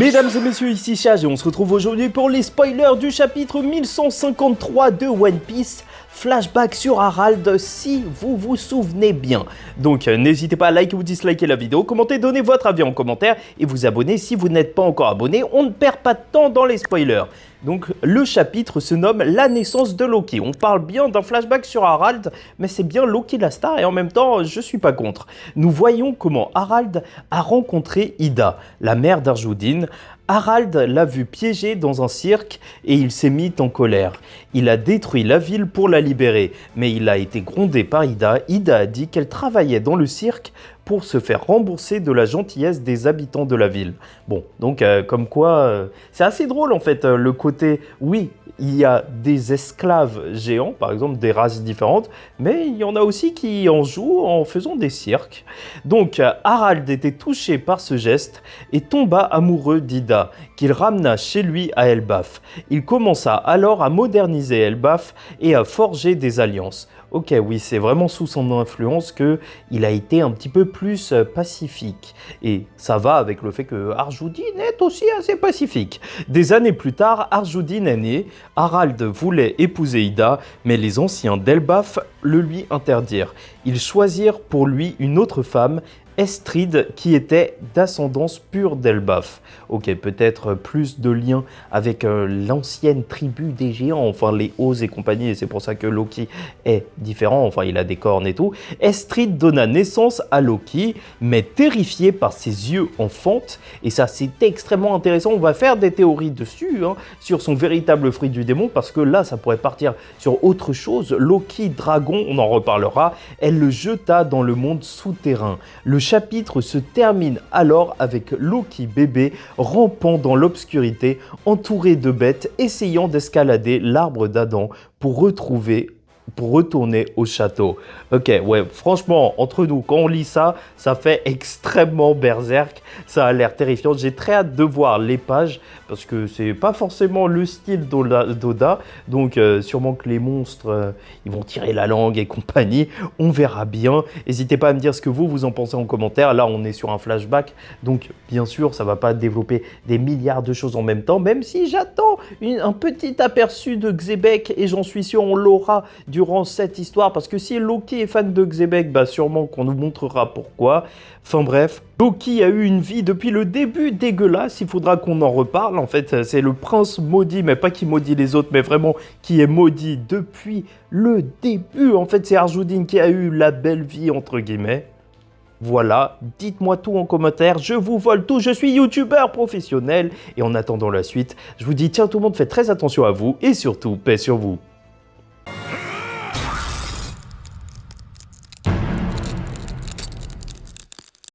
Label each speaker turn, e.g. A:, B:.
A: Mesdames et messieurs, ici Chage et on se retrouve aujourd'hui pour les spoilers du chapitre 1153 de One Piece. Flashback sur Harald, si vous vous souvenez bien. Donc n'hésitez pas à liker ou disliker la vidéo, commenter, donner votre avis en commentaire et vous abonner si vous n'êtes pas encore abonné. On ne perd pas de temps dans les spoilers. Donc le chapitre se nomme La naissance de Loki. On parle bien d'un flashback sur Harald, mais c'est bien Loki la star et en même temps je suis pas contre. Nous voyons comment Harald a rencontré Ida, la mère d'Arjudine. Harald l'a vu piégée dans un cirque et il s'est mis en colère. Il a détruit la ville pour la libérer, mais il a été grondé par Ida. Ida a dit qu'elle travaillait dans le cirque pour se faire rembourser de la gentillesse des habitants de la ville. Bon, donc comme quoi, c'est assez drôle en fait, le côté, oui, il y a des esclaves géants, par exemple des races différentes, mais il y en a aussi qui en jouent en faisant des cirques. Donc Harald était touché par ce geste et tomba amoureux d'Ida, qu'il ramena chez lui à Elbaf. Il commença alors à moderniser Elbaf et à forger des alliances. Ok, oui, c'est vraiment sous son influence qu'il a été un petit peu plus pacifique. Et ça va avec le fait que Arjudine est aussi assez pacifique. Des années plus tard, Arjudine est née. Harald voulait épouser Ida, mais les anciens d'Elbaf le lui interdirent. Ils choisirent pour lui une autre femme, Estride, qui était d'ascendance pure d'Elbaf. Ok, peut-être plus de liens avec l'ancienne tribu des géants, enfin les Os et compagnie, et c'est pour ça que Loki est différent, enfin il a des cornes et tout. Estride donna naissance à Loki, mais terrifié par ses yeux enfantes, et ça c'est extrêmement intéressant, on va faire des théories dessus, sur son véritable fruit du démon, parce que là ça pourrait partir sur autre chose. Loki, dragon, on en reparlera, elle le jeta dans le monde souterrain. Le chapitre se termine alors avec Loki bébé rampant dans l'obscurité, entouré de bêtes, essayant d'escalader l'arbre d'Adam pour retourner au château. Ok, ouais, franchement, entre nous, quand on lit ça, ça fait extrêmement berserk, ça a l'air terrifiant. J'ai très hâte de voir les pages, parce que c'est pas forcément le style d'Oda, donc sûrement que les monstres, ils vont tirer la langue et compagnie, on verra bien. N'hésitez pas à me dire ce que vous en pensez en commentaire. Là, on est sur un flashback, donc bien sûr, ça va pas développer des milliards de choses en même temps, même si j'attends un petit aperçu de Xebec, et j'en suis sûr, on l'aura durant cette histoire, parce que si Loki est fan de Xebec, bah sûrement qu'on nous montrera pourquoi. Enfin bref, Loki a eu une vie depuis le début dégueulasse, il faudra qu'on en reparle. En fait, c'est le prince maudit, mais pas qui maudit les autres, mais vraiment qui est maudit depuis le début. En fait, c'est Arjudine qui a eu la belle vie, entre guillemets. Voilà, dites-moi tout en commentaire, je vous vole tout, je suis youtubeur professionnel. Et en attendant la suite, je vous dis tiens tout le monde, faites très attention à vous et surtout, paix sur vous.